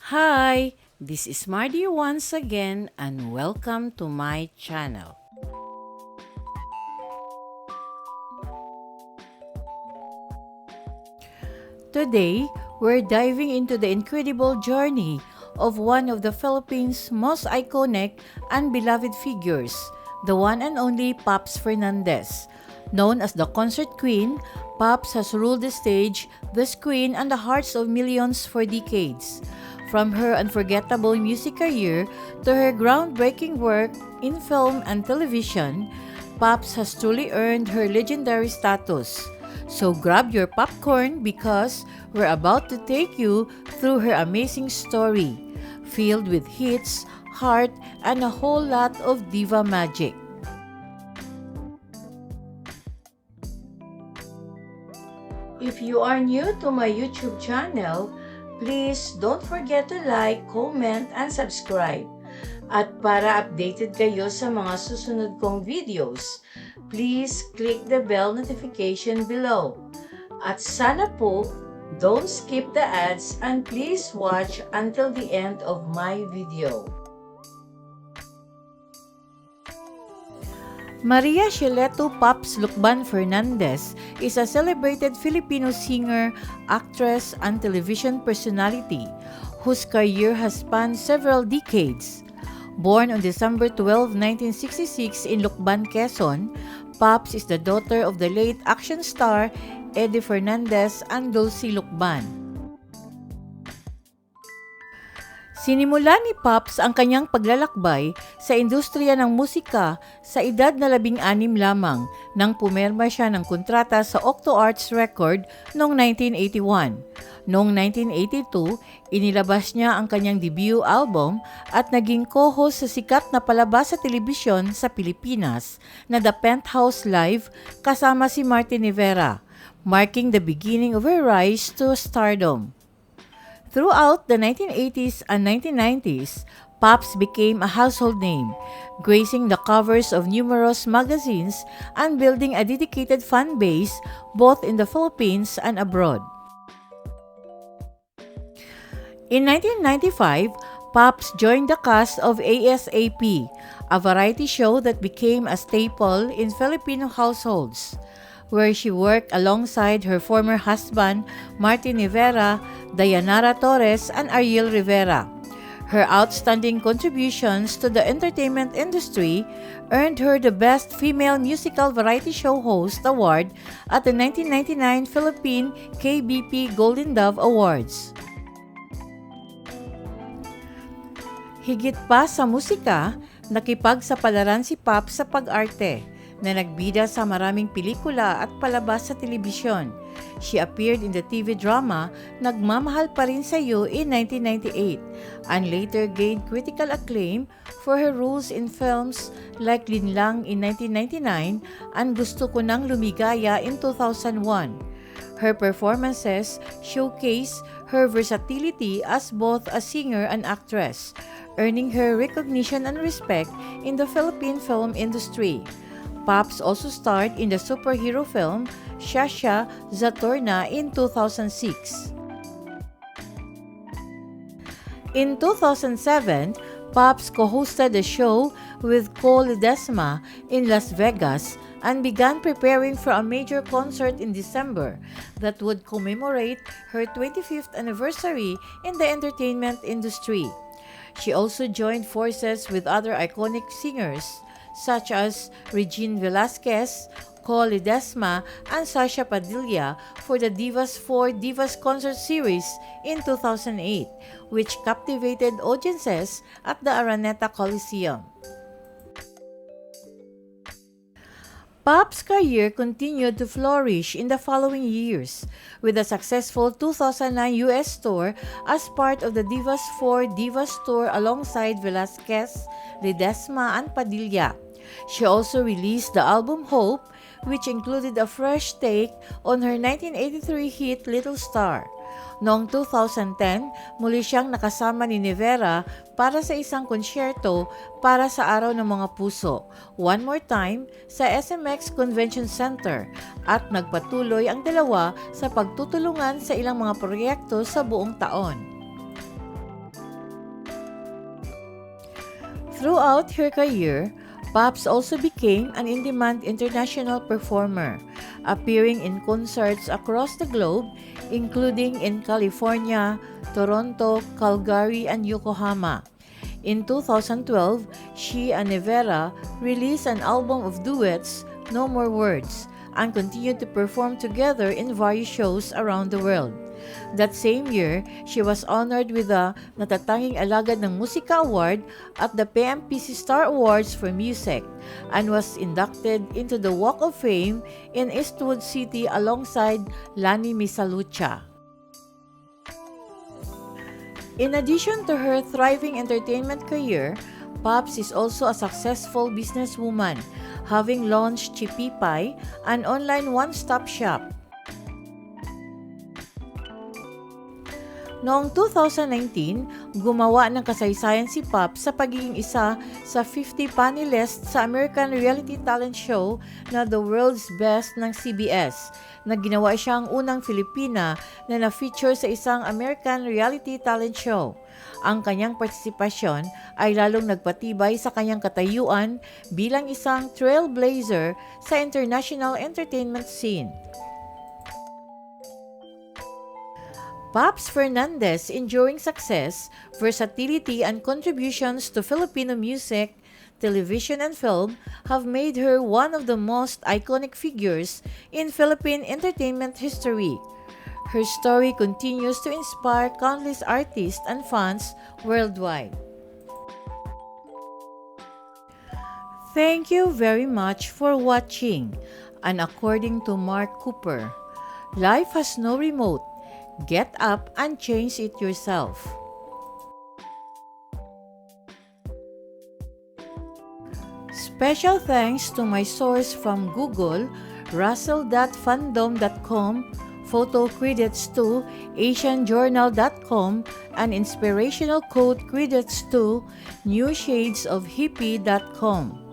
Hi, this is Mardy once again and welcome to my channel. Today, we're diving into the incredible journey of one of the Philippines' most iconic and beloved figures, the one and only Pops Fernandez. Known as the Concert Queen, Pops has ruled the stage, the screen, and the hearts of millions for decades. From her unforgettable music career to her groundbreaking work in film and television, Pops has truly earned her legendary status. So grab your popcorn because we're about to take you through her amazing story, filled with hits, heart, and a whole lot of diva magic. If you are new to my YouTube channel, please don't forget to like, comment, and subscribe. At para updated kayo sa mga susunod kong videos, please click the bell notification below. At sana po, don't skip the ads and please watch until the end of my video. Maria Chileto Pops Lucban Fernandez is a celebrated Filipino singer, actress, and television personality whose career has spanned several decades. Born on December 12, 1966 in Lucban, Quezon, Pops is the daughter of the late action star Eddie Fernandez and Dulcie Lucban. Sinimula ni Pops ang kanyang paglalakbay sa industriya ng musika sa edad na 16 lamang nang pumirma siya ng kontrata sa Octo Arts Record noong 1981. Noong 1982, inilabas niya ang kanyang debut album at naging co-host sa sikat na palabas sa telebisyon sa Pilipinas na The Penthouse Live kasama si Martin Rivera, marking the beginning of her rise to stardom. Throughout the 1980s and 1990s, Pops became a household name, gracing the covers of numerous magazines and building a dedicated fan base both in the Philippines and abroad. In 1995, Pops joined the cast of ASAP, a variety show that became a staple in Filipino households, where she worked alongside her former husband, Martin Rivera, Dayanara Torres, and Ariel Rivera. Her outstanding contributions to the entertainment industry earned her the Best Female Musical Variety Show Host Award at the 1999 Philippine KBP Golden Dove Awards. Higit pa sa musika, nakipagsapalaran si Pops sa pag-arte, na nagbida sa maraming pelikula at palabas sa telebisyon. She appeared in the TV drama Nagmamahal Pa Rin Sa'yo in 1998 and later gained critical acclaim for her roles in films like Linlang in 1999 and Gusto Ko Nang Lumigaya in 2001. Her performances showcase her versatility as both a singer and actress, earning her recognition and respect in the Philippine film industry. Pops also starred in the superhero film Shasha Zatorna in 2006. In 2007, Pops co-hosted a show with Cole Ledesma in Las Vegas and began preparing for a major concert in December that would commemorate her 25th anniversary in the entertainment industry. She also joined forces with other iconic singers such as Regine Velasquez, Cole Ledesma, and Sasha Padilla for the Divas 4 Divas Concert Series in 2008, which captivated audiences at the Araneta Coliseum. Pop's career continued to flourish in the following years, with a successful 2009 US tour as part of the Divas 4 Divas Tour alongside Velasquez, Ledesma, and Padilla. She also released the album Hope, which included a fresh take on her 1983 hit Little Star. Noong 2010, muli siyang nakasama ni Rivera para sa isang konsyerto para sa Araw ng Mga Puso, One More Time, sa SMX Convention Center at nagpatuloy ang dalawa sa pagtutulungan sa ilang mga proyekto sa buong taon. Throughout her career, Pops also became an in-demand international performer, appearing in concerts across the globe, including in California, Toronto, Calgary, and Yokohama. In 2012, she and Nevera released an album of duets, No More Words, and continued to perform together in various shows around the world. That same year, she was honored with the Natatanging Alagad ng Musika Award at the PMPC Star Awards for Music and was inducted into the Walk of Fame in Eastwood City alongside Lani Misalucha. In addition to her thriving entertainment career, Pops is also a successful businesswoman, having launched Chipipay, an online one-stop shop. Noong 2019, gumawa ng kasaysayan si Pops sa pagiging isa sa 50 panelists sa American reality talent show na The World's Best ng CBS, na ginawa siyang unang Filipina na na-feature sa isang American reality talent show. Ang kanyang partisipasyon ay lalong nagpatibay sa kanyang katayuan bilang isang trailblazer sa international entertainment scene. Pops Fernandez's enduring success, versatility, and contributions to Filipino music, television, and film have made her one of the most iconic figures in Philippine entertainment history. Her story continues to inspire countless artists and fans worldwide. Thank you very much for watching. And according to Mark Cooper, life has no remote. Get up and change it yourself. Special thanks to my source from Google, russell.fandom.com, photo credits to asianjournal.com, and inspirational quote credits to newshadesofhippie.com.